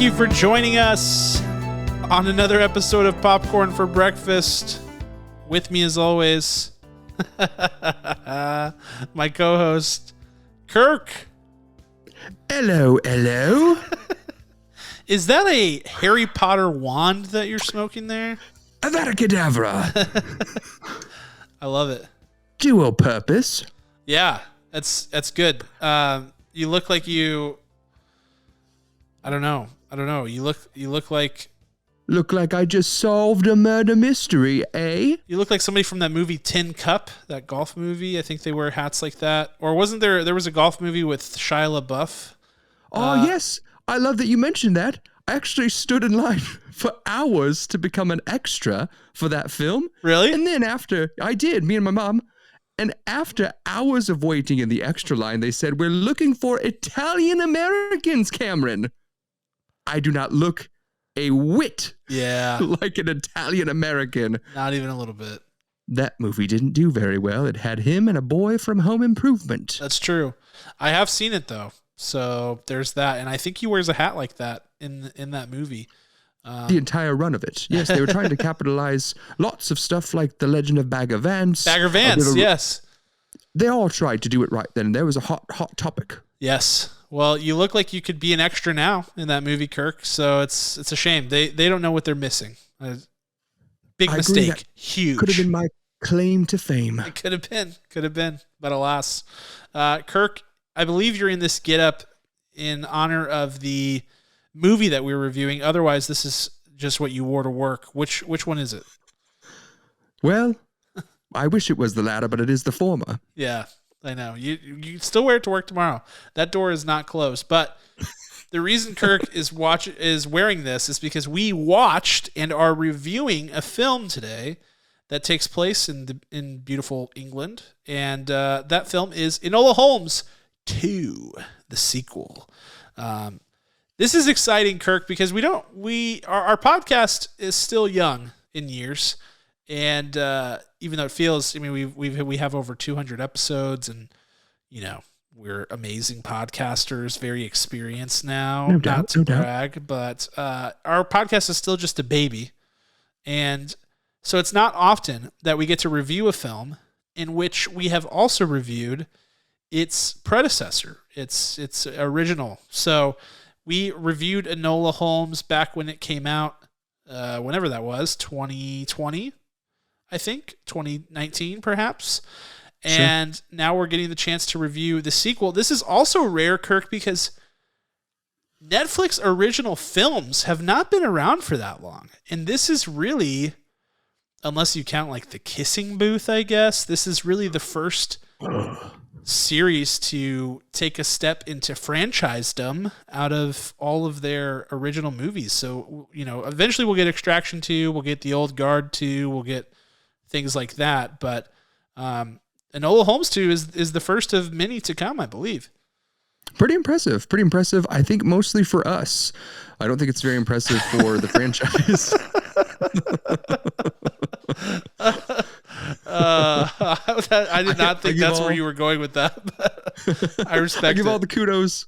Thank you for joining us on another episode of Popcorn for Breakfast. With me, as always, my co-host, Kirk. Hello. Is that a Harry Potter wand that you're smoking there? Avada Kedavra. I love it. Dual purpose. Yeah, that's good. You look like you. I don't know. You look like. Look like I just solved a murder mystery, eh? You look like somebody from that movie Tin Cup, that golf movie. I think they wear hats like that. Or wasn't there was a golf movie with Shia LaBeouf? Oh, yes. I love that you mentioned that. I actually stood in line for hours to become an extra for that film. Really? And then after, I did, me and my mom. And after hours of waiting in the extra line, they said, "We're looking for Italian Americans, Cameron." I do not look a whit like an Italian American. Not even a little bit. That movie didn't do very well. It had him and a boy from Home Improvement. That's true. I have seen it though. So there's that. And I think he wears a hat like that in that movie. The entire run of it. Yes, they were trying to capitalize lots of stuff like The Legend of Bagger Vance. Bagger Vance, yes. They all tried to do it right then. There was a hot topic. Yes. Well, you look like you could be an extra now in that movie, Kirk. So it's a shame. They don't know what they're missing. Big mistake. Huge. Could have been my claim to fame. It could have been. But alas. Kirk, I believe you're in this get-up in honor of the movie that we were reviewing. Otherwise, this is just what you wore to work. Which one is it? Well, I wish it was the latter, but it is the former. Yeah. I know. You still wear it to work tomorrow. That door is not closed. But the reason Kirk is wearing this is because we watched and are reviewing a film today that takes place in beautiful England, and that film is Enola Holmes 2, the sequel. This is exciting, Kirk, because our podcast is still young in years. And even though it feels, I mean, we have over 200 episodes, and we're amazing podcasters, very experienced now. No doubt, not to brag, but our podcast is still just a baby, and so it's not often that we get to review a film in which we have also reviewed its predecessor, its original. So we reviewed Enola Holmes back when it came out, whenever that was, 2020. I think 2019 perhaps. And sure. Now we're getting the chance to review the sequel. This is also rare, Kirk, because Netflix original films have not been around for that long. And this is really, unless you count like The Kissing Booth, I guess, this is really the first series to take a step into franchisedom out of all of their original movies. So, eventually we'll get Extraction 2, we'll get The Old Guard 2, we'll get things like that, but Enola Holmes 2 is the first of many to come, I believe. Pretty impressive. I think mostly for us. I don't think it's very impressive for the franchise. I did not think that's where you were going with that. But I respect it. I give all the kudos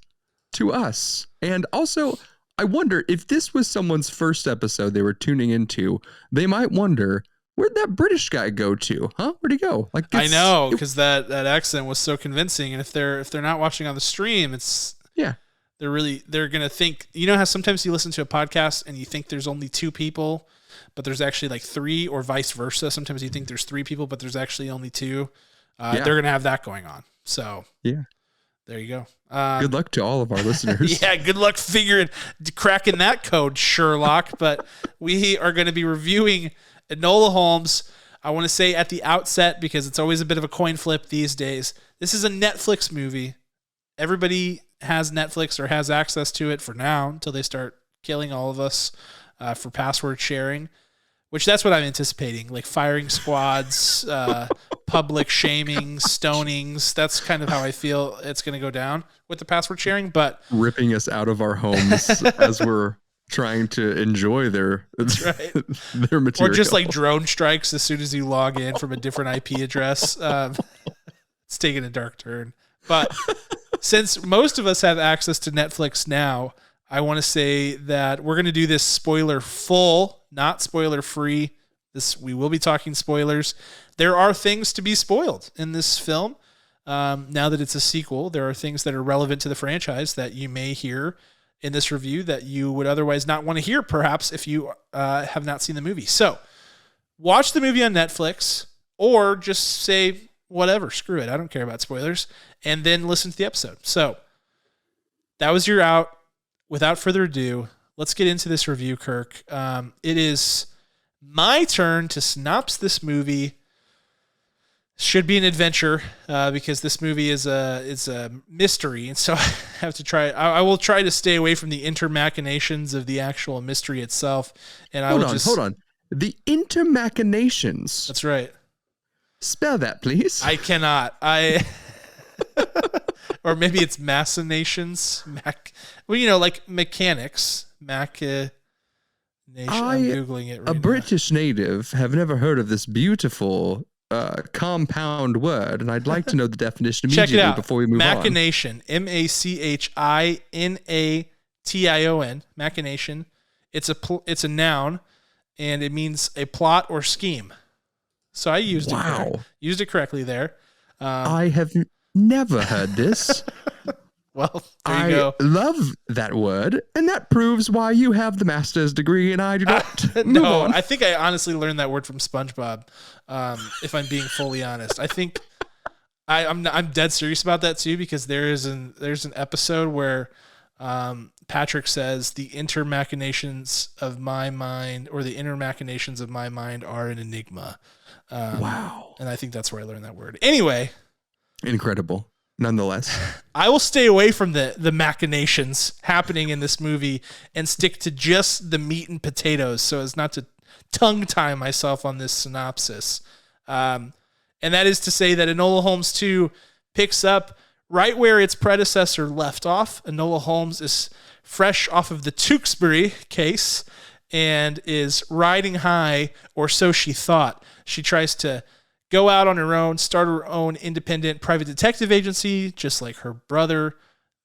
to us. And also, I wonder if this was someone's first episode they were tuning into, they might wonder, where'd that British guy go to? Huh? Where'd he go? I know, because that accent was so convincing. And if they're not watching on the stream, they're gonna think. You know how sometimes you listen to a podcast and you think there's only two people, but there's actually like three, or vice versa. Sometimes you think there's three people, but there's actually only two. They're gonna have that going on. So yeah, there you go. Good luck to all of our listeners. Yeah, good luck cracking that code, Sherlock. But we are going to be reviewing Enola Holmes. I want to say at the outset, because it's always a bit of a coin flip these days, this is a Netflix movie. Everybody has Netflix or has access to it for now until they start killing all of us for password sharing, which that's what I'm anticipating, like firing squads, public shaming, stonings. That's kind of how I feel it's going to go down with the password sharing. But ripping us out of our homes as we're trying to enjoy their material. Or just like drone strikes as soon as you log in from a different IP address. It's taking a dark turn. But since most of us have access to Netflix now, I want to say that we're going to do this spoiler full, not spoiler free. We will be talking spoilers. There are things to be spoiled in this film. Now that it's a sequel, there are things that are relevant to the franchise that you may hear in this review that you would otherwise not want to hear, perhaps, if you have not seen the movie. So watch the movie on Netflix, or just say, whatever, screw it, I don't care about spoilers, and then listen to the episode. So that was your out. Without further ado, let's get into this review, Kirk. It is my turn to synopsis this movie. Should be an adventure because this movie is a mystery, and so I have to try. I will try to stay away from the intermachinations of the actual mystery itself. And hold on. The intermachinations. That's right. Spell that, please. I cannot. Or maybe it's machinations. Like mechanics. I'm Googling it right now. A British native, have never heard of this beautiful compound word, and I'd like to know the definition immediately before we move Machination. On. Machination. Machination. It's a noun, and it means a plot or scheme. So I used it correctly there. I have never heard this. Well, there you go. I love that word, and that proves why you have the master's degree and I do not. No, I think I honestly learned that word from SpongeBob. If I'm being fully honest, I think I'm dead serious about that too, because there's an episode where Patrick says the inner machinations of my mind are an enigma. Wow. And I think that's where I learned that word. Anyway. Incredible. Nonetheless, I will stay away from the machinations happening in this movie and stick to just the meat and potatoes so as not to tongue tie myself on this synopsis. And that is to say that Enola Holmes 2 picks up right where its predecessor left off. Enola Holmes is fresh off of the Tewkesbury case and is riding high, or so she thought. She tries to go out on her own, start her own independent private detective agency, just like her brother,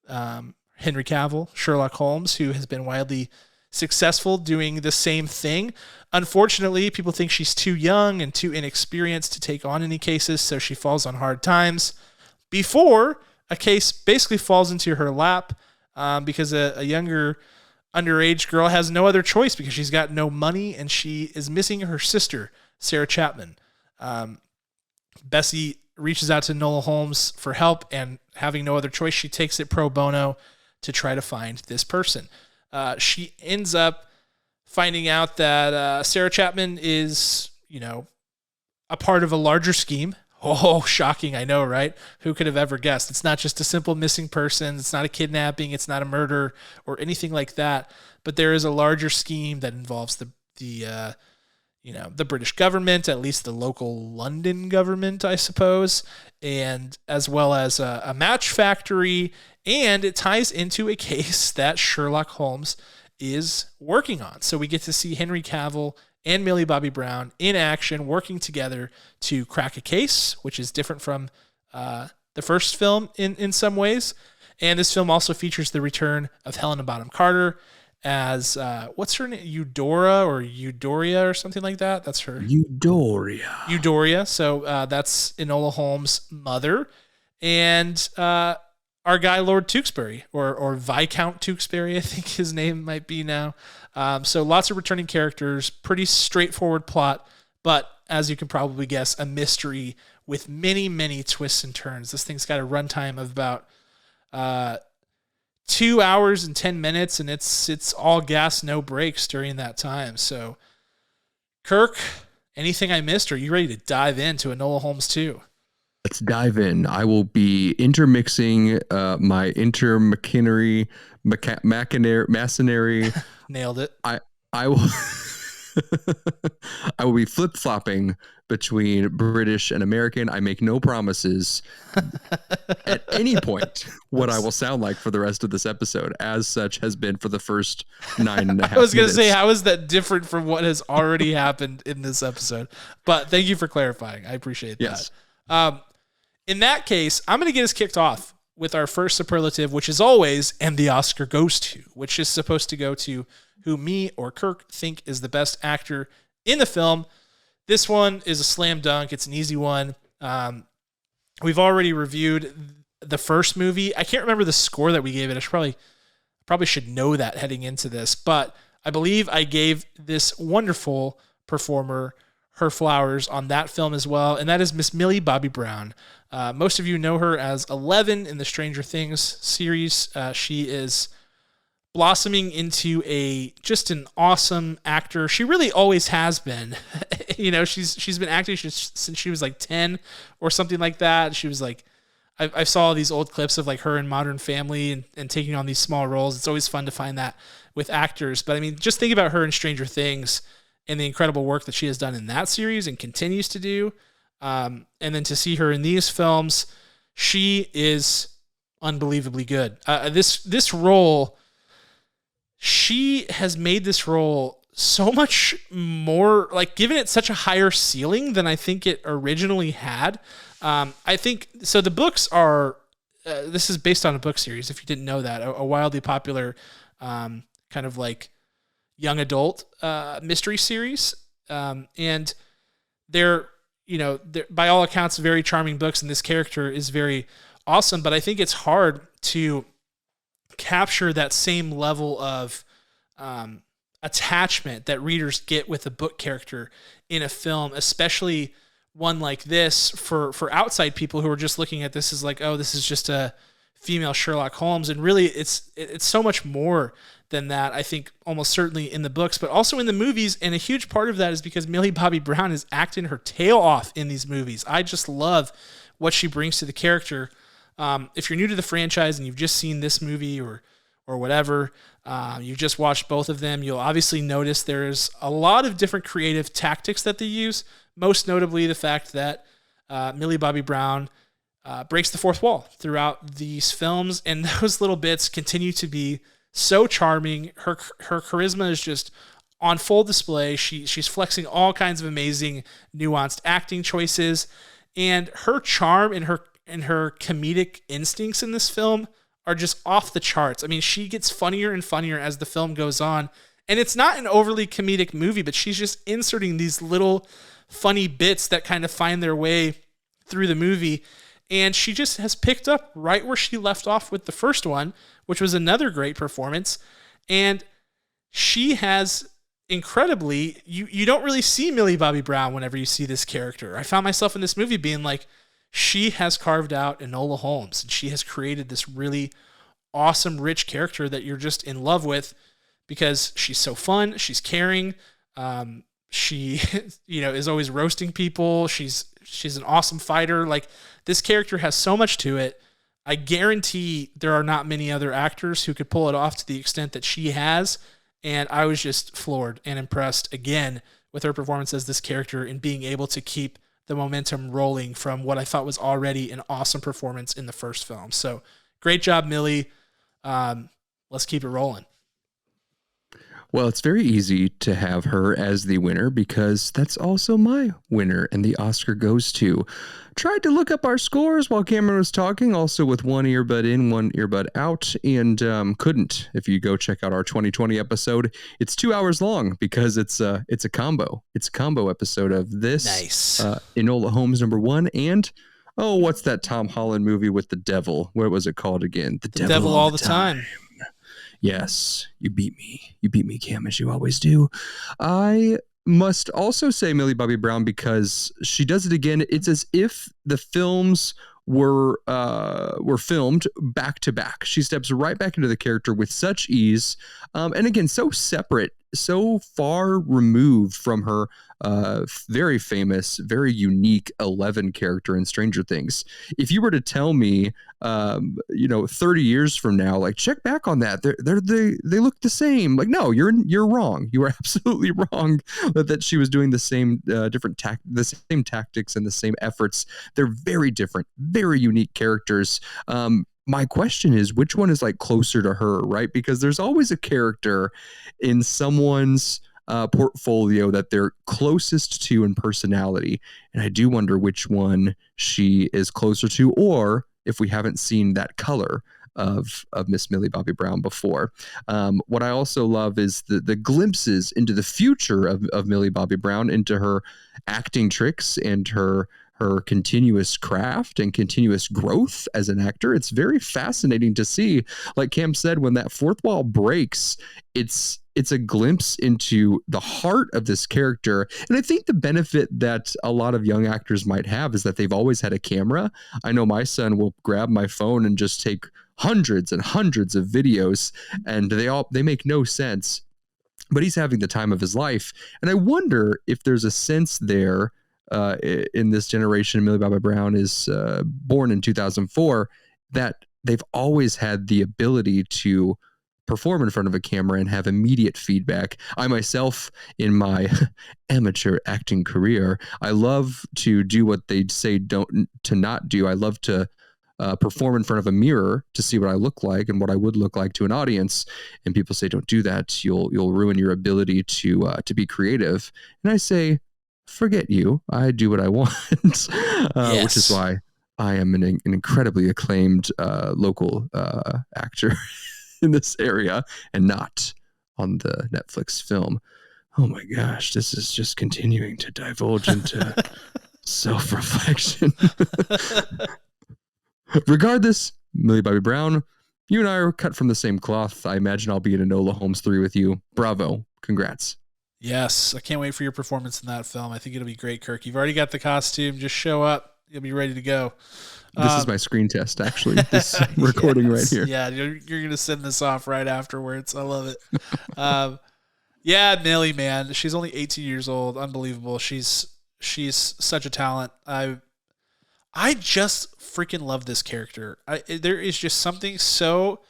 Henry Cavill, Sherlock Holmes, who has been widely successful doing the same thing. Unfortunately, people think she's too young and too inexperienced to take on any cases, so she falls on hard times before a case basically falls into her lap because a younger underage girl has no other choice because she's got no money and she is missing her sister, Sarah Chapman. Bessie reaches out to Enola Holmes for help, and having no other choice, she takes it pro bono to try to find this person. She ends up finding out that Sarah Chapman is, a part of a larger scheme. Oh, shocking. I know, right? Who could have ever guessed? It's not just a simple missing person. It's not a kidnapping. It's not a murder or anything like that. But there is a larger scheme that involves the British government, at least the local London government, I suppose, and as well as a match factory, and it ties into a case that Sherlock Holmes is working on. So we get to see Henry Cavill and Millie Bobby Brown in action, working together to crack a case, which is different from the first film in some ways. And this film also features the return of Helena Bonham Carter as what's her name? Eudoria or something like that. That's her. Eudoria. So that's Enola Holmes' mother, and our guy Lord Tewkesbury or Viscount Tewkesbury, I think his name might be now. So lots of returning characters, pretty straightforward plot, but as you can probably guess, a mystery with many, many twists and turns. This thing's got a runtime of about 2 hours and 10 minutes, and it's all gas, no breaks during that time. So, Kirk, anything I missed? Or are you ready to dive into Enola Holmes 2? Let's dive in. I will be intermixing my masonry. Nailed it. I will I will be flip-flopping between British and American. I make no promises at any point what I will sound like for the rest of this episode, as such has been for the first 9.5 I was going to say, how is that different from what has already happened in this episode? But thank you for clarifying. I appreciate that. Yes. In that case, I'm going to get us kicked off with our first superlative, which is always, and the Oscar goes to, which is supposed to go to who me or Kirk think is the best actor in the film. This one is a slam dunk. It's an easy one. We've already reviewed the first movie. I can't remember the score that we gave it. I probably should know that heading into this, but I believe I gave this wonderful performer her flowers on that film as well, and that is Miss Millie Bobby Brown. Most of you know her as Eleven in the Stranger Things series. She is blossoming into just an awesome actor. She really always has been. She's been acting since she was like 10 or something like that. She was like, I saw these old clips of like her in Modern Family and taking on these small roles. It's always fun to find that with actors. But I mean, just think about her in Stranger Things and the incredible work that she has done in that series and continues to do. And then to see her in these films, she is unbelievably good. This role, she has made this role so much more, like given it such a higher ceiling than I think it originally had. I think, so the books are, this is based on a book series, if you didn't know that, a wildly popular kind of like young adult mystery series. And they're by all accounts, very charming books, and this character is very awesome, but I think it's hard to capture that same level of attachment that readers get with a book character in a film, especially one like this for outside people who are just looking at this as like, oh, this is just a female Sherlock Holmes. And really it's so much more than that, I think, almost certainly in the books, but also in the movies. And a huge part of that is because Millie Bobby Brown is acting her tail off in these movies. I just love what she brings to the character. If you're new to the franchise and you've just seen this movie or whatever, you've just watched both of them, you'll obviously notice there's a lot of different creative tactics that they use, most notably the fact that Millie Bobby Brown breaks the fourth wall throughout these films, and those little bits continue to be so charming. Her charisma is just on full display. She's flexing all kinds of amazing, nuanced acting choices, and her charm and her comedic instincts in this film are just off the charts. I mean, she gets funnier and funnier as the film goes on, and it's not an overly comedic movie, but she's just inserting these little funny bits that kind of find their way through the movie. And she just has picked up right where she left off with the first one, which was another great performance. And she has incredibly, you don't really see Millie Bobby Brown whenever you see this character. I found myself in this movie being like, she has carved out Enola Holmes, and she has created this really awesome, rich character that you're just in love with because she's so fun. She's caring. She, is always roasting people. She's an awesome fighter. Like, this character has so much to it. I guarantee there are not many other actors who could pull it off to the extent that she has. And I was just floored and impressed again with her performance as this character and being able to keep the momentum rolling from what I thought was already an awesome performance in the first film. So great job, Millie. Let's keep it rolling. Well, it's very easy to have her as the winner because that's also my winner, and the Oscar goes to. Tried to look up our scores while Cameron was talking, also with one earbud in, one earbud out, and couldn't. If you go check out our 2020 episode, it's 2 hours long because it's a combo. It's a combo episode of this. Nice. Enola Holmes #1 and what's that Tom Holland movie with the devil? What was it called again? The Devil All the Time. Yes, you beat me. You beat me, Cam, as you always do. I must also say Millie Bobby Brown because she does it again. It's as if the films were filmed back to back. She steps right back into the character with such ease, and again, so separate, so far removed from her very famous, very unique 11 character in Stranger Things. If you were to tell me, 30 years from now, like, check back on that, they look the same. Like, no, you're wrong. You are absolutely wrong that she was doing the same the same tactics and the same efforts. They're very different, very unique characters. My question is, which one is like closer to her, right? Because there's always a character in someone's portfolio that they're closest to in personality. And I do wonder which one she is closer to, or if we haven't seen that color of Miss Millie Bobby Brown before. What I also love is the glimpses into the future of Millie Bobby Brown, into her acting tricks and her continuous craft and continuous growth as an actor. It's very fascinating to see. Like Cam said, when that fourth wall breaks, it's a glimpse into the heart of this character. And I think the benefit that a lot of young actors might have is that they've always had a camera. I know my son will grab my phone and just take hundreds and hundreds of videos, and they make no sense, but he's having the time of his life. And I wonder if there's a sense there in this generation. Millie Bobby Brown is born in 2004, that they've always had the ability to perform in front of a camera and have immediate feedback. I myself, in my amateur acting career, I love to do what they say to not do. I love to perform in front of a mirror to see what I look like and what I would look like to an audience. And people say, don't do that. You'll ruin your ability to be creative. And I say, forget you. I do what I want, Yes. Which is why I am an incredibly acclaimed local actor in this area and not on the Netflix film. Oh my gosh, this is just continuing to divulge into self-reflection. Regardless, Millie Bobby Brown, you and I are cut from the same cloth. I imagine I'll be in Enola Holmes 3 with you. Bravo. Congrats. Yes, I can't wait for your performance in that film. I think it'll be great, Kirk. You've already got the costume. Just show up. You'll be ready to go. This is my screen test, actually. This recording right here. Yeah, you're going to send this off right afterwards. I love it. Yeah, Millie, man. She's only 18 years old. Unbelievable. She's such a talent. I just freaking love this character. There is just something so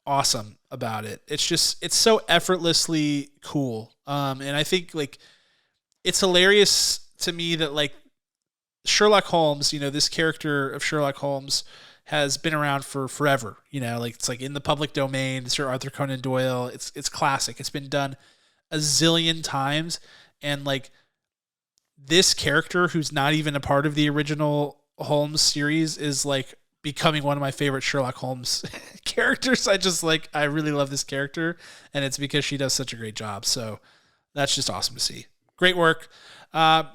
awesome about it. It's so effortlessly cool. And I think like it's hilarious to me that like Sherlock Holmes, this character of Sherlock Holmes has been around for forever. Like it's like in the public domain. Sir Arthur Conan Doyle. It's classic. It's been done a zillion times, and like this character, who's not even a part of the original Holmes series, is like becoming one of my favorite Sherlock Holmes characters. I really love this character, and it's because she does such a great job. So that's just awesome to see. Great work.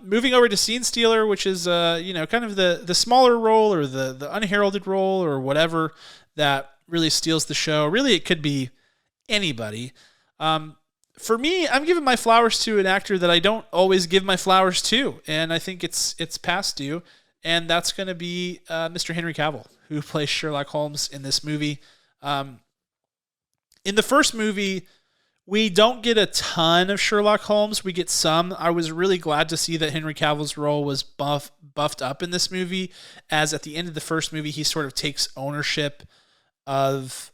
Moving over to Scene Stealer, which is kind of the smaller role, or the unheralded role, or whatever that really steals the show. Really, it could be anybody. For me, I'm giving my flowers to an actor that I don't always give my flowers to, and I think it's past due, and that's going to be Mr. Henry Cavill, who plays Sherlock Holmes in this movie. In the first movie, we don't get a ton of Sherlock Holmes. We get some. I was really glad to see that Henry Cavill's role was buffed up in this movie, as at the end of the first movie, he sort of takes ownership of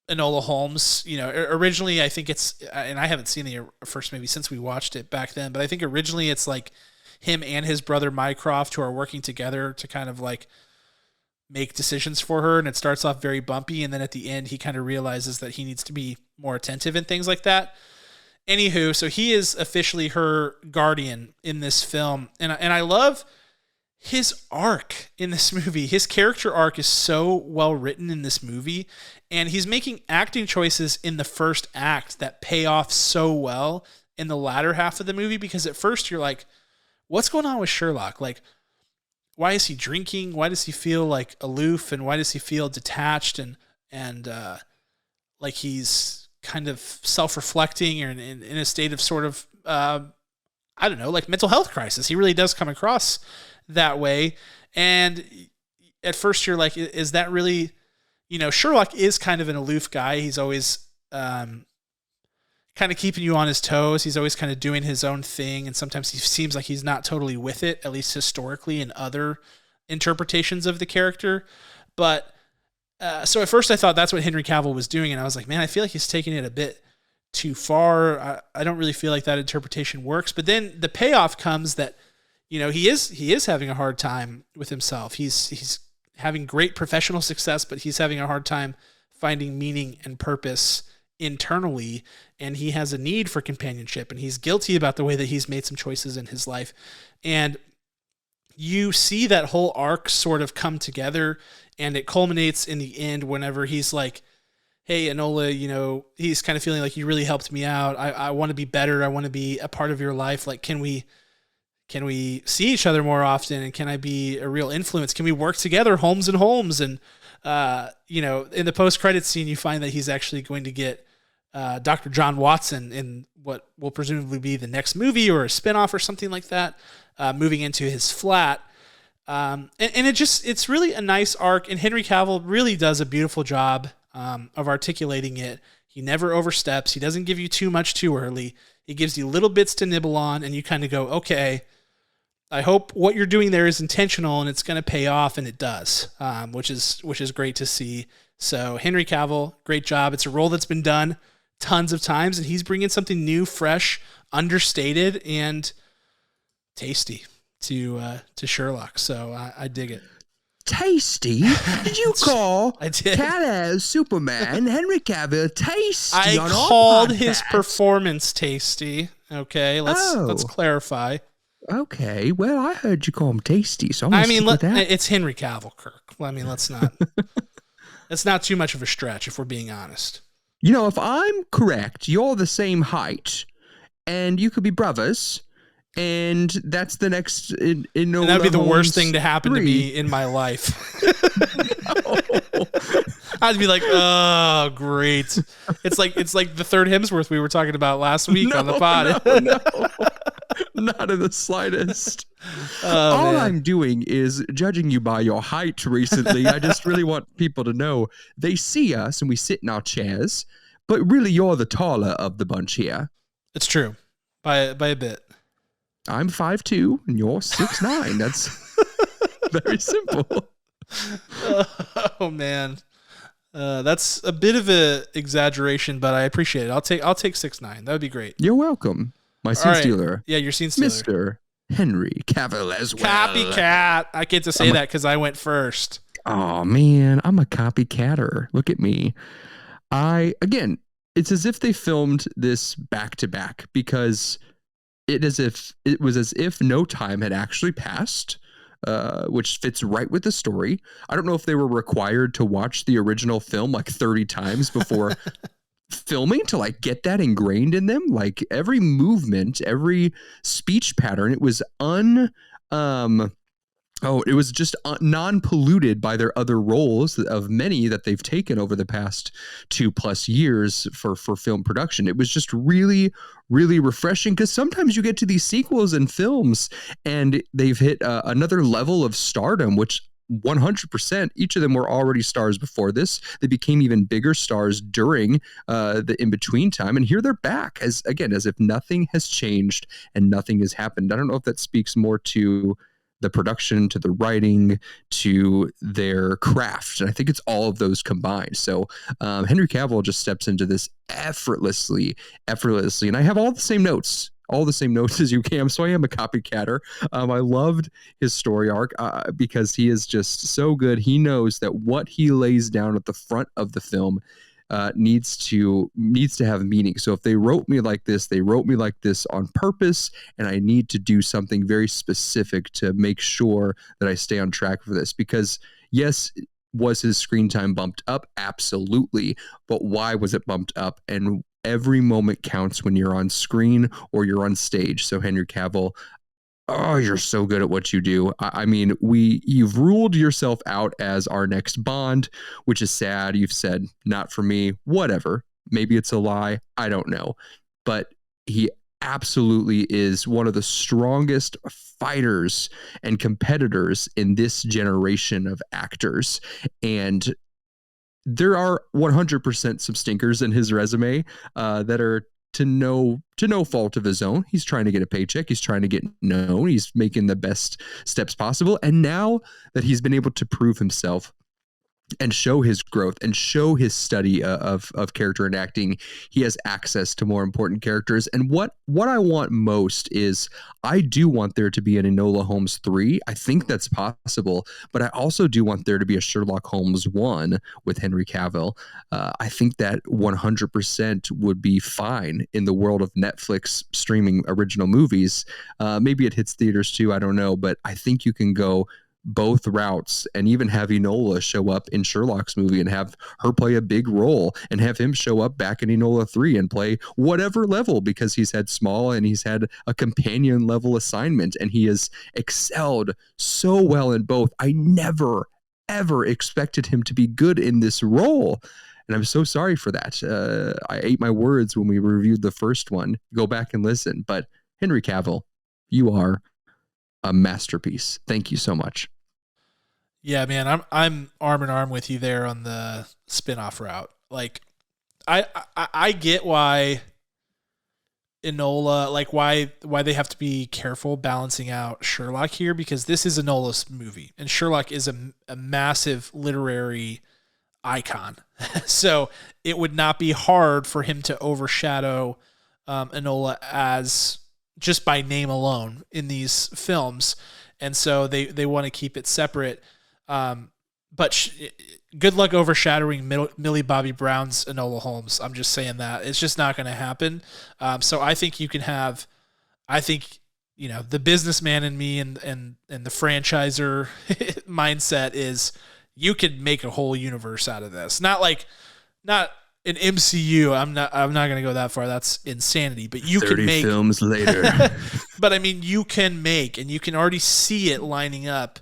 Enola Holmes. Originally, I think it's, and I haven't seen the first movie since we watched it back then, but I think originally it's like him and his brother Mycroft who are working together to kind of like make decisions for her, and it starts off very bumpy, and then at the end he kind of realizes that he needs to be more attentive and things like that. Anywho, so he is officially her guardian in this film, and I love his arc in this movie. His character arc is so well written in this movie, and he's making acting choices in the first act that pay off so well in the latter half of the movie, because at first you're like, what's going on with Sherlock? Like, why is he drinking? Why does he feel like aloof? And why does he feel detached and like he's kind of self-reflecting, or in a state of sort of, I don't know, like mental health crisis? He really does come across that way. And at first you're like, is that really, Sherlock is kind of an aloof guy. He's always kind of keeping you on his toes. He's always kind of doing his own thing, and sometimes he seems like he's not totally with it, at least historically in other interpretations of the character. But so at first I thought that's what Henry Cavill was doing, and I was like, man, I feel like he's taking it a bit too far. I don't really feel like that interpretation works. But then the payoff comes that he is having a hard time with himself. He's having great professional success, but he's having a hard time finding meaning and purpose internally, and he has a need for companionship, and he's guilty about the way that he's made some choices in his life. And you see that whole arc sort of come together, and it culminates in the end whenever he's like, hey, Enola, you know, he's kind of feeling like you really helped me out. I want to be better. I want to be a part of your life. Like, can we see each other more often? And can I be a real influence? Can we work together, Holmes and Holmes? And, you know, in the post-credits scene, you find that he's actually going to get Dr. John Watson in what will presumably be the next movie or a spinoff or something like that, moving into his flat. And it's really a nice arc. And Henry Cavill really does a beautiful job of articulating it. He never oversteps. He doesn't give you too much too early. He gives you little bits to nibble on, and you kind of go, okay, I hope what you're doing there is intentional and it's going to pay off, and it does, which is great to see. So Henry Cavill, great job. It's a role that's been done tons of times, and he's bringing something new, fresh, understated, and tasty to Sherlock. So I dig it. Tasty? Did you call I did. Cat as Superman Henry Cavill tasty? I on called our his podcast? performance tasty. Okay, let's clarify. Okay, well, I heard you call him tasty, so I'm I gonna mean, stick with that. it's Henry Cavill, Kirk. I mean, let's not. It's not too much of a stretch if we're being honest. You know, if I'm correct, you're the same height, and you could be brothers. And that's the next Enola And that'd be the Holmes worst thing to happen 3. to me in my life. I'd be like, oh, great. It's like the third Hemsworth we were talking about last week on the pod. No, not in the slightest. Oh, All man. I'm doing is judging you by your height recently. I just really want people to know they see us and we sit in our chairs, but really you're the taller of the bunch here. It's true. By a bit. I'm 5'2" and you're 6'9". That's very simple. Oh man, that's a bit of a exaggeration, but I appreciate it. I'll take 6'9". That would be great. You're welcome. My scene stealer. Yeah, your scene stealer. Mr. Henry Cavill as well. Copycat. I get to say that because I went first. Oh man, I'm a copycatter. Look at me. It's as if they filmed this back to back because it was as if no time had actually passed, which fits right with the story. I don't know if they were required to watch the original film like 30 times before filming to like get that ingrained in them. Like every movement, every speech pattern, it was just non-polluted by their other roles of many that they've taken over the past 2+ years for film production. It was just really, really refreshing because sometimes you get to these sequels and films and they've hit another level of stardom, which 100% each of them were already stars before this. They became even bigger stars during the in-between time, and here they're back as if nothing has changed and nothing has happened. I don't know if that speaks more to the production, to the writing, to their craft. And I think it's all of those combined. So Henry Cavill just steps into this effortlessly. And I have all the same notes as you, Cam. So I am a copycatter. I loved his story arc because he is just so good. He knows that what he lays down at the front of the film needs to have meaning. So if they wrote me like this, they wrote me like this on purpose, and I need to do something very specific to make sure that I stay on track for this. Because yes, was his screen time bumped up? Absolutely. But why was it bumped up? And every moment counts when you're on screen or you're on stage. So Henry Cavill, oh, you're so good at what you do. I mean, you've ruled yourself out as our next Bond, which is sad. You've said, not for me, whatever. Maybe it's a lie. I don't know. But he absolutely is one of the strongest fighters and competitors in this generation of actors. And there are 100% some stinkers in his resume that are to no fault of his own. He's trying to get a paycheck. He's trying to get known. He's making the best steps possible. And now that he's been able to prove himself, and show his growth and show his study of character and acting. He has access to more important characters. And what I want most is, I do want there to be an Enola Holmes 3. I think that's possible, but I also do want there to be a Sherlock Holmes 1 with Henry Cavill. I think that 100% would be fine in the world of Netflix streaming original movies. Maybe it hits theaters too, I don't know, but I think you can go both routes and even have Enola show up in Sherlock's movie and have her play a big role, and have him show up back in Enola 3 and play whatever level, because he's had small and he's had a companion level assignment and he has excelled so well in both. I never, ever expected him to be good in this role. And I'm so sorry for that. I ate my words when we reviewed the first one. Go back and listen. But Henry Cavill, you are a masterpiece. Thank you so much. Yeah, man, I'm arm in arm with you there on the spin-off route. Like, I get why Enola, like why they have to be careful balancing out Sherlock here, because this is Enola's movie, and Sherlock is a massive literary icon. So it would not be hard for him to overshadow Enola as just by name alone in these films. And so they want to keep it separate. But good luck overshadowing Millie Bobby Brown's Enola Holmes. I'm just saying that it's just not going to happen. So I think you can have, the businessman in me and the franchisor mindset is, you could make a whole universe out of this. Not an MCU. I'm not going to go that far. That's insanity. But you can make 30 films later. But I mean, you can make, and you can already see it lining up,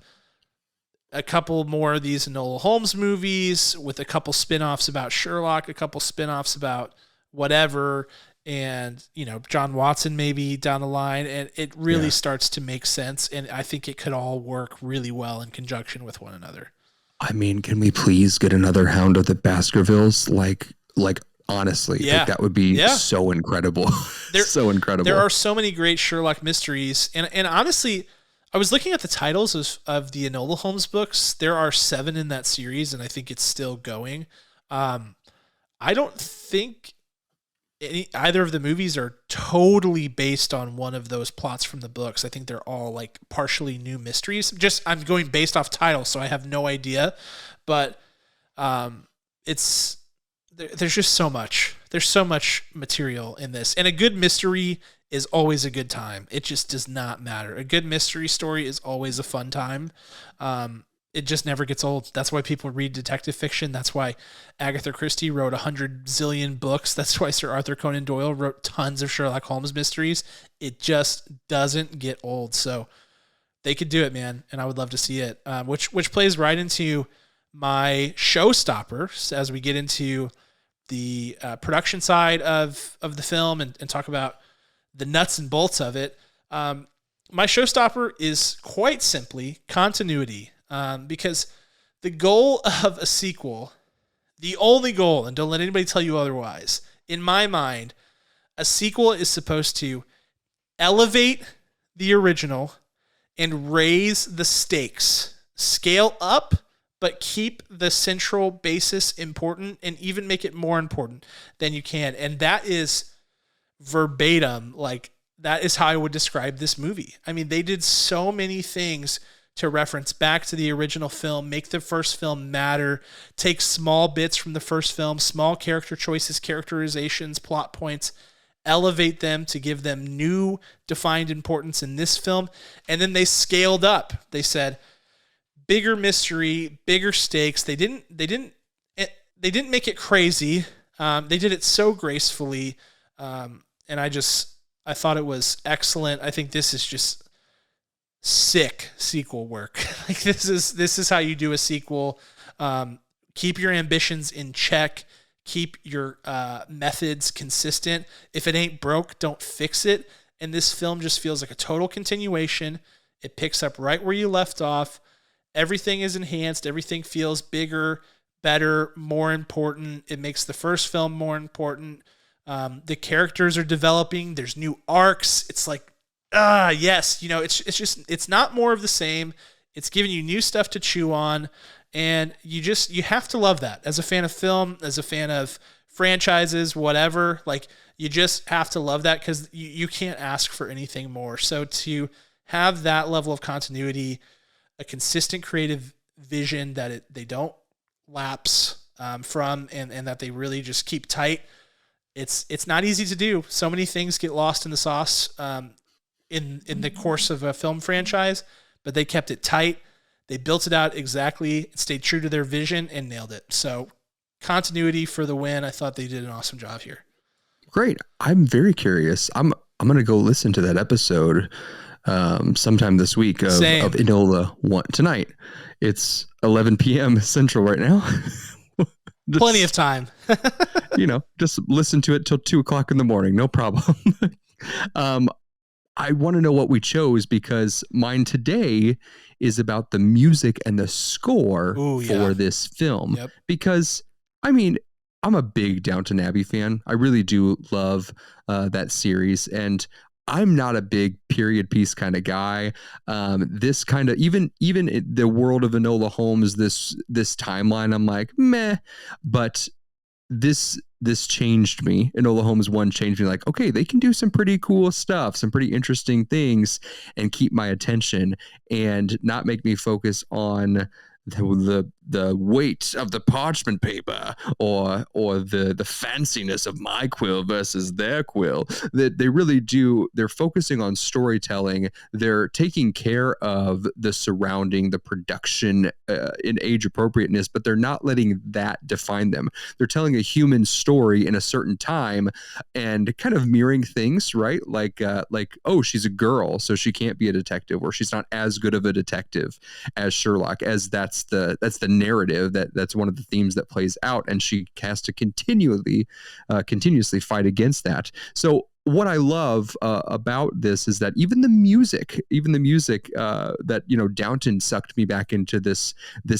a couple more of these Enola Holmes movies with a couple spin-offs about Sherlock, a couple spin-offs about whatever, and, John Watson maybe down the line. And it really starts to make sense. And I think it could all work really well in conjunction with one another. I mean, can we please get another Hound of the Baskervilles? Like honestly, like that would be so incredible. So incredible. There are so many great Sherlock mysteries. And honestly, I was looking at the titles of the Enola Holmes books. There are 7 in that series, and I think it's still going. I don't think either of the movies are totally based on one of those plots from the books. I think they're all like partially new mysteries. I'm going based off title, so I have no idea. But there's just so much. There's so much material in this, and a good mystery is always a good time. It just does not matter. A good mystery story is always a fun time. It just never gets old. That's why people read detective fiction. That's why Agatha Christie wrote 100 zillion books. That's why Sir Arthur Conan Doyle wrote tons of Sherlock Holmes mysteries. It just doesn't get old. So they could do it, man, and I would love to see it. Which plays right into my showstopper as we get into the production side of the film and talk about the nuts and bolts of it. My showstopper is quite simply continuity, because the goal of a sequel, the only goal, and don't let anybody tell you otherwise, in my mind, a sequel is supposed to elevate the original and raise the stakes, scale up, but keep the central basis important and even make it more important than you can. And that is verbatim, like that is how I would describe this movie. I mean, they did so many things to reference back to the original film, make the first film matter, take small bits from the first film, small character choices, characterizations, plot points, elevate them to give them new defined importance in this film. And then they scaled up. They said bigger mystery, bigger stakes. They didn't make it crazy. They did it so gracefully. And I thought it was excellent. I think this is just sick sequel work. Like this is how you do a sequel. Keep your ambitions in check. Keep your methods consistent. If it ain't broke, don't fix it. And this film just feels like a total continuation. It picks up right where you left off. Everything is enhanced. Everything feels bigger, better, more important. It makes the first film more important. The characters are developing. There's new arcs. It's like, yes, it's not more of the same. It's giving you new stuff to chew on. And you have to love that as a fan of film, as a fan of franchises, whatever. Like, you just have to love that because you can't ask for anything more. So to have that level of continuity, a consistent creative vision that they don't lapse from, and that they really just keep tight. It's not easy to do. So many things get lost in the sauce in the course of a film franchise, but they kept it tight. They built it out exactly, stayed true to their vision, and nailed it. So continuity for the win. I thought they did an awesome job here. Great. I'm very curious. I'm going to go listen to that episode sometime this week of Enola One tonight. It's 11 p.m. Central right now. Plenty of time. Just listen to it till 2:00 in the morning. No problem. I want to know what we chose because mine today is about the music and the score for this film. Yep. Because, I'm a big Downton Abbey fan. I really do love that series. And I'm not a big period piece kind of guy. This kind of, even the world of Enola Holmes, this timeline, I'm like, meh. But this changed me. Enola Holmes 1 changed me, like, okay, they can do some pretty cool stuff, some pretty interesting things, and keep my attention and not make me focus on the weight of the parchment paper or the fanciness of my quill versus their quill. That they really do. They're focusing on storytelling. They're taking care of the surrounding, the production in age appropriateness, but they're not letting that define them. They're telling a human story in a certain time and kind of mirroring things, right? Like, oh, she's a girl, so she can't be a detective, or she's not as good of a detective as Sherlock, as that's the narrative that's one of the themes that plays out, and she has to continuously fight against that. So what I love about this is that even the music that Downton sucked me back into this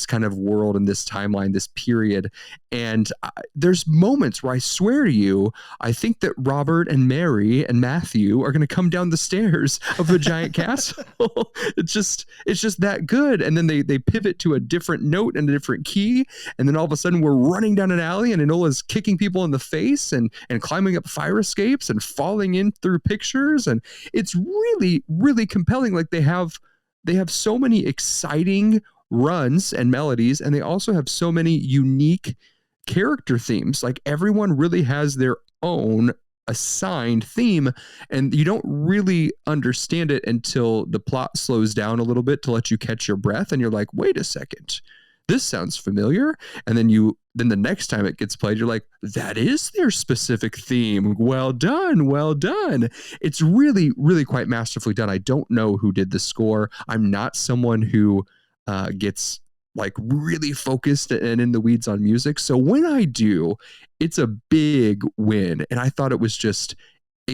kind of world and this timeline, this period. And there's moments where I swear to you, I think that Robert and Mary and Matthew are going to come down the stairs of the giant castle. It's just that good. And then they pivot to a different note and a different key, and then all of a sudden we're running down an alley and Enola's kicking people in the face and climbing up fire escapes and falling in through pictures, and it's really, really compelling. Like, they have so many exciting runs and melodies, and they also have so many unique character themes. Like, everyone really has their own assigned theme, and you don't really understand it until the plot slows down a little bit to let you catch your breath, and you're like, wait a second, this sounds familiar. And then the next time it gets played, you're like, that is their specific theme. Well done. It's really, really quite masterfully done. I don't know who did the score. I'm not someone who gets like really focused and in the weeds on music. So when I do, it's a big win. And I thought it was just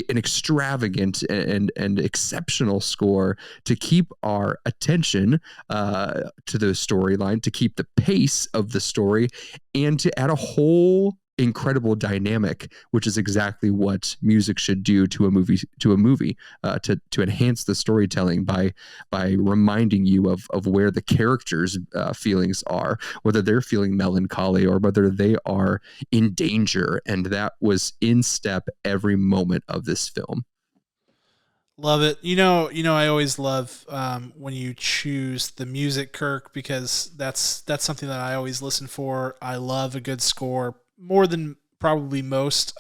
an extravagant and exceptional score to keep our attention to the storyline, to keep the pace of the story, and to add a whole incredible dynamic, which is exactly what music should do to a movie, to enhance the storytelling by reminding you of where the characters' feelings are, whether they're feeling melancholy or whether they are in danger. And that was in step every moment of this film. Love it. I always love when you choose the music, Kirk, because that's something that I always listen for. I love a good score more than probably most.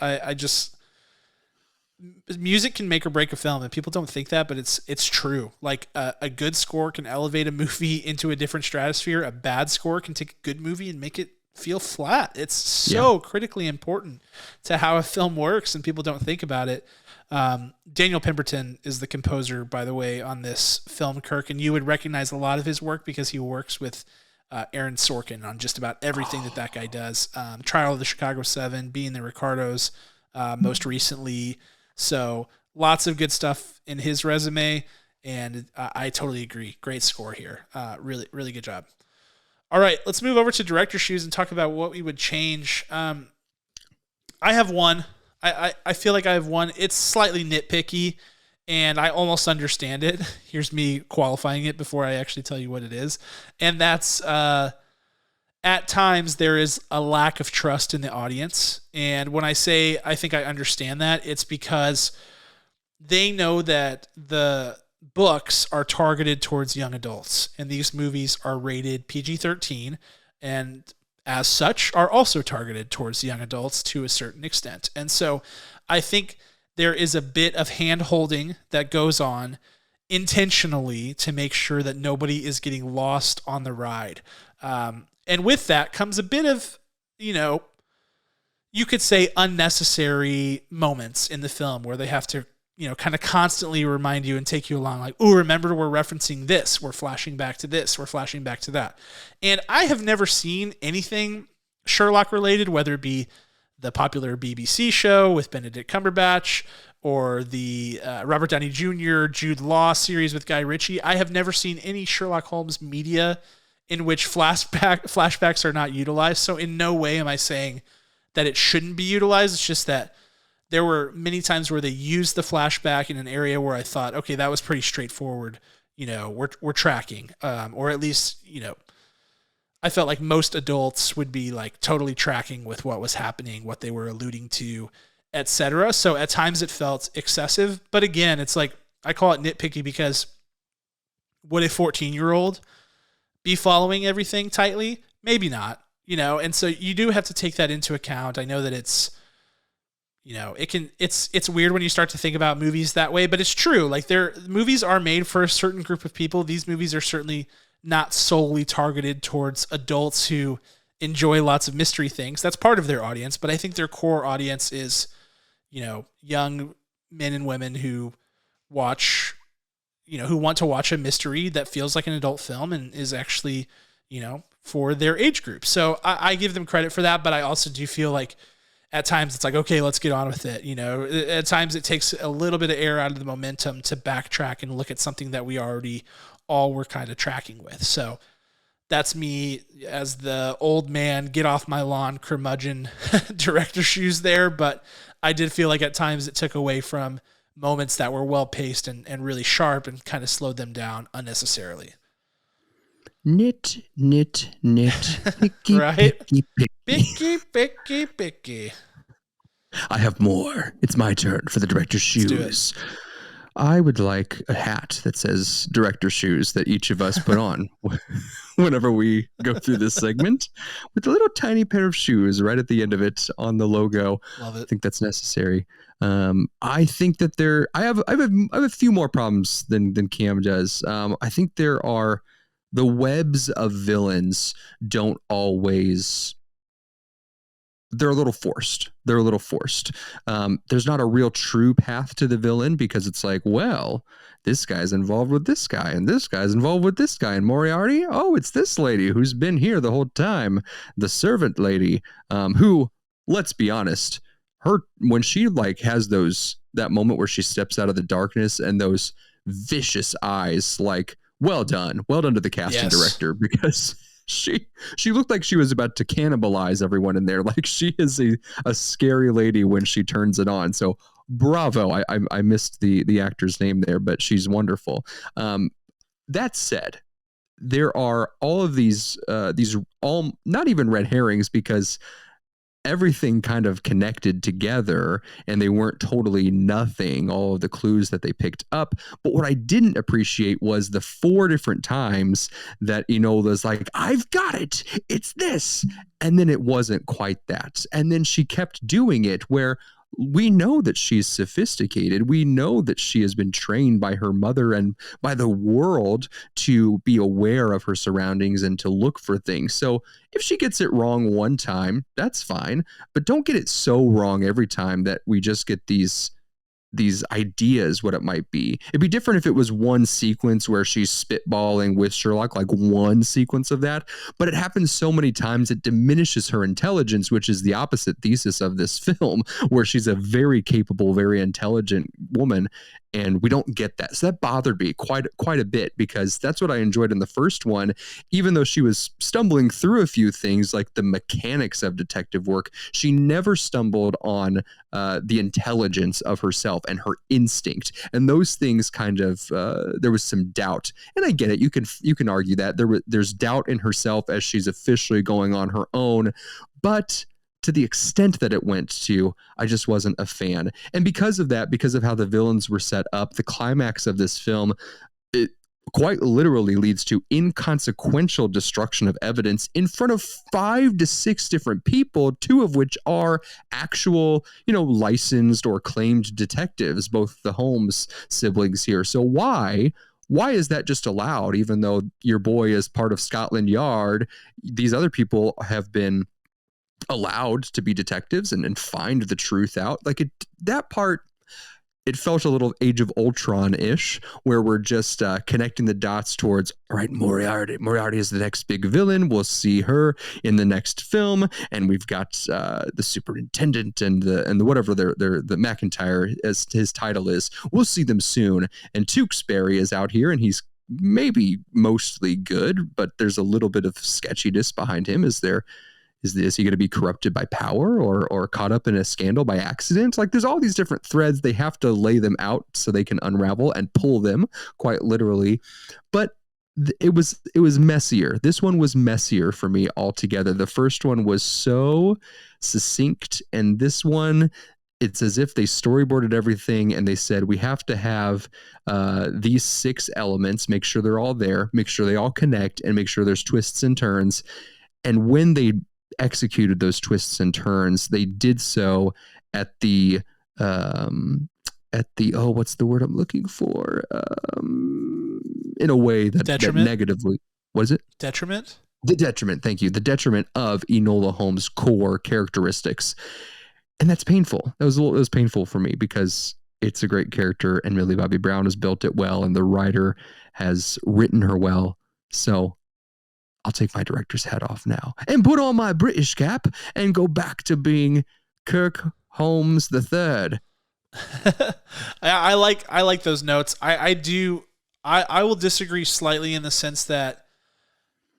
Music can make or break a film, and people don't think that, but it's true. Like, a good score can elevate a movie into a different stratosphere. A bad score can take a good movie and make it feel flat. It's so critically important to how a film works, and people don't think about it. Daniel Pemberton is the composer, by the way, on this film, Kirk, and you would recognize a lot of his work because he works with Aaron Sorkin on just about everything that guy does. Trial of the Chicago 7, Being the Ricardos, most recently. So lots of good stuff in his resume, and I totally agree. Great score here. Really, really good job. All right, let's move over to director's shoes and talk about what we would change. I have one. I feel like I have one. It's slightly nitpicky, and I almost understand it. Here's me qualifying it before I actually tell you what it is. And that's at times there is a lack of trust in the audience. And when I say I think I understand that, it's because they know that the books are targeted towards young adults, and these movies are rated PG-13, and as such are also targeted towards young adults to a certain extent. And so I think there is a bit of hand-holding that goes on intentionally to make sure that nobody is getting lost on the ride. And with that comes a bit of, you could say unnecessary moments in the film where they have to, kind of constantly remind you and take you along like, oh, remember we're referencing this, we're flashing back to this, we're flashing back to that. And I have never seen anything Sherlock related, whether it be the popular BBC show with Benedict Cumberbatch or the Robert Downey Jr., Jude Law series with Guy Ritchie. I have never seen any Sherlock Holmes media in which flashbacks are not utilized. So in no way am I saying that it shouldn't be utilized. It's just that there were many times where they used the flashback in an area where I thought, okay, that was pretty straightforward. We're tracking, or at least, I felt like most adults would be like totally tracking with what was happening, what they were alluding to, etc. So at times it felt excessive, but again, it's like, I call it nitpicky because would a 14-year-old be following everything tightly? Maybe not, and so you do have to take that into account. I know that it's, it's weird when you start to think about movies that way, but it's true. Like movies are made for a certain group of people. These movies are certainly not solely targeted towards adults who enjoy lots of mystery things. That's part of their audience, but I think their core audience is, young men and women who watch, who want to watch a mystery that feels like an adult film and is actually, for their age group. So I give them credit for that, but I also do feel like at times it's like, okay, let's get on with it. At times it takes a little bit of air out of the momentum to backtrack and look at something that we already all were kind of tracking with. So that's me as the old man, get off my lawn, curmudgeon director shoes there. But I did feel like at times it took away from moments that were well paced and really sharp and kind of slowed them down unnecessarily. Knit. Picky, right? Picky. I have more. It's my turn for the director's shoes. I would like a hat that says director shoes that each of us put on whenever we go through this segment, with a little tiny pair of shoes right at the end of it on the logo. Love it. I think that's necessary. I think that I have a few more problems than Cam does. I think there are the webs of villains don't always. They're a little forced. There's not a real true path to the villain because it's like, well, this guy's involved with this guy and this guy's involved with this guy. And Moriarty, oh, it's this lady who's been here the whole time. The servant lady, who, let's be honest, when she has that moment where she steps out of the darkness and those vicious eyes, like, well done to the casting director, because she looked like she was about to cannibalize everyone in there. Like, she is a scary lady when she turns it on. So bravo. I missed the actor's name there, but she's wonderful. That said, there are all of these all not even red herrings, because everything kind of connected together and they weren't totally nothing, all of the clues that they picked up. But what I didn't appreciate was the 4 different times that Enola's like, I've got it, it's this. And then it wasn't quite that. And then she kept doing it, where we know that she's sophisticated. We know that she has been trained by her mother and by the world to be aware of her surroundings and to look for things. So if she gets it wrong one time, that's fine, but don't get it so wrong every time that we just get these ideas what it might be. It'd be different if it was one sequence where she's spitballing with Sherlock, like one sequence of that, but it happens so many times it diminishes her intelligence, which is the opposite thesis of this film, where she's a very capable, very intelligent woman. And we don't get that. So that bothered me quite a bit, because that's what I enjoyed in the first one. Even though she was stumbling through a few things like the mechanics of detective work, she never stumbled on the intelligence of herself and her instinct. And those things kind of, there was some doubt. And I get it. You can argue that there's doubt in herself as she's officially going on her own. But to the extent that it went to, I just wasn't a fan. And because of that, because of how the villains were set up, the climax of this film, it quite literally leads to inconsequential destruction of evidence in front of 5 to 6 different people, 2 of which are actual, licensed or claimed detectives, both the Holmes siblings here. So why is that just allowed? Even though your boy is part of Scotland Yard, these other people have been allowed to be detectives and find the truth out. Like that part, it felt a little Age of Ultron-ish, where we're just connecting the dots towards, all right, Moriarty is the next big villain. We'll see her in the next film, and we've got the superintendent and the whatever the McIntyre, as his title is. We'll see them soon. And Tewksbury is out here, and he's maybe mostly good, but there's a little bit of sketchiness behind him. Is he going to be corrupted by power or caught up in a scandal by accident? Like, there's all these different threads. They have to lay them out so they can unravel and pull them, quite literally. But it was messier. This one was messier for me altogether. The first one was so succinct, and this one, it's as if they storyboarded everything and they said, we have to have these 6 elements, make sure they're all there, make sure they all connect, and make sure there's twists and turns. And when they executed those twists and turns, they did so at the what's the word I'm looking for? In a way that negatively, what is it? Detriment? The detriment, thank you. The detriment of Enola Holmes' core characteristics. And that's painful. It was painful for me, because it's a great character and Millie Bobby Brown has built it well and the writer has written her well. So I'll take my director's hat off now and put on my British cap and go back to being Kirk Holmes III. I like those notes. I will disagree slightly in the sense that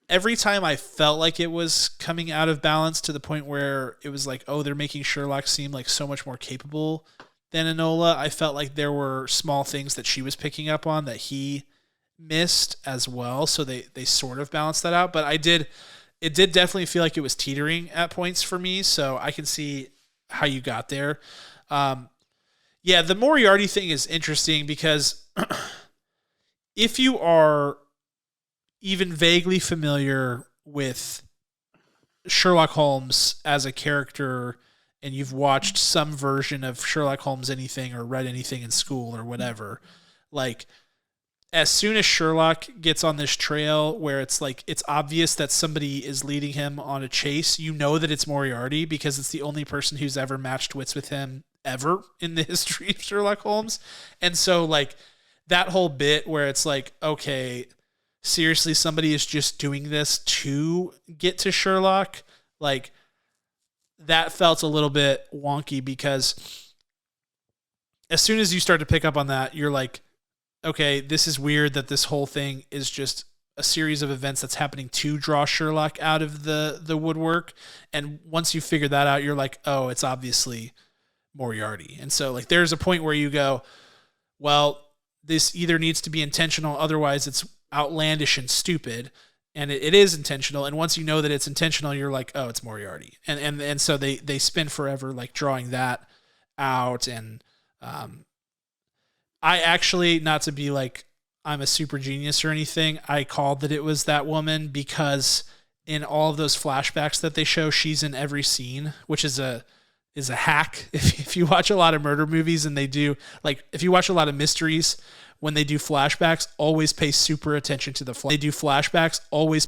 every time I felt like it was coming out of balance to the point where it was like, oh, they're making Sherlock seem like so much more capable than Enola, I felt like there were small things that she was picking up on that he missed as well, so they sort of balanced that out. But it did definitely feel like it was teetering at points for me, so I can see how you got there. The Moriarty thing is interesting because if you are even vaguely familiar with Sherlock Holmes as a character and you've watched some version of Sherlock Holmes anything or read anything in school or whatever, like, as soon as Sherlock gets on this trail where it's like, it's obvious that somebody is leading him on a chase, you know that it's Moriarty because it's the only person who's ever matched wits with him ever in the history of Sherlock Holmes. And so, like, that whole bit where it's like, okay, seriously, somebody is just doing this to get to Sherlock, like, that felt a little bit wonky, because as soon as you start to pick up on that, you're like, okay, this is weird that this whole thing is just a series of events that's happening to draw Sherlock out of the woodwork. And once you figure that out, you're like, oh, it's obviously Moriarty. And so, like, there's a point where you go, well, this either needs to be intentional, otherwise it's outlandish and stupid. And it is intentional. And once you know that it's intentional, you're like, oh, it's Moriarty. And so they spend forever, like, drawing that out. And I actually, not to be like I'm a super genius or anything, I called that it was that woman because in all of those flashbacks that they show, she's in every scene, which is a hack. If you watch a lot of murder movies and they do, like, if you watch a lot of mysteries, when they do flashbacks, always pay super attention to the they do flashbacks, always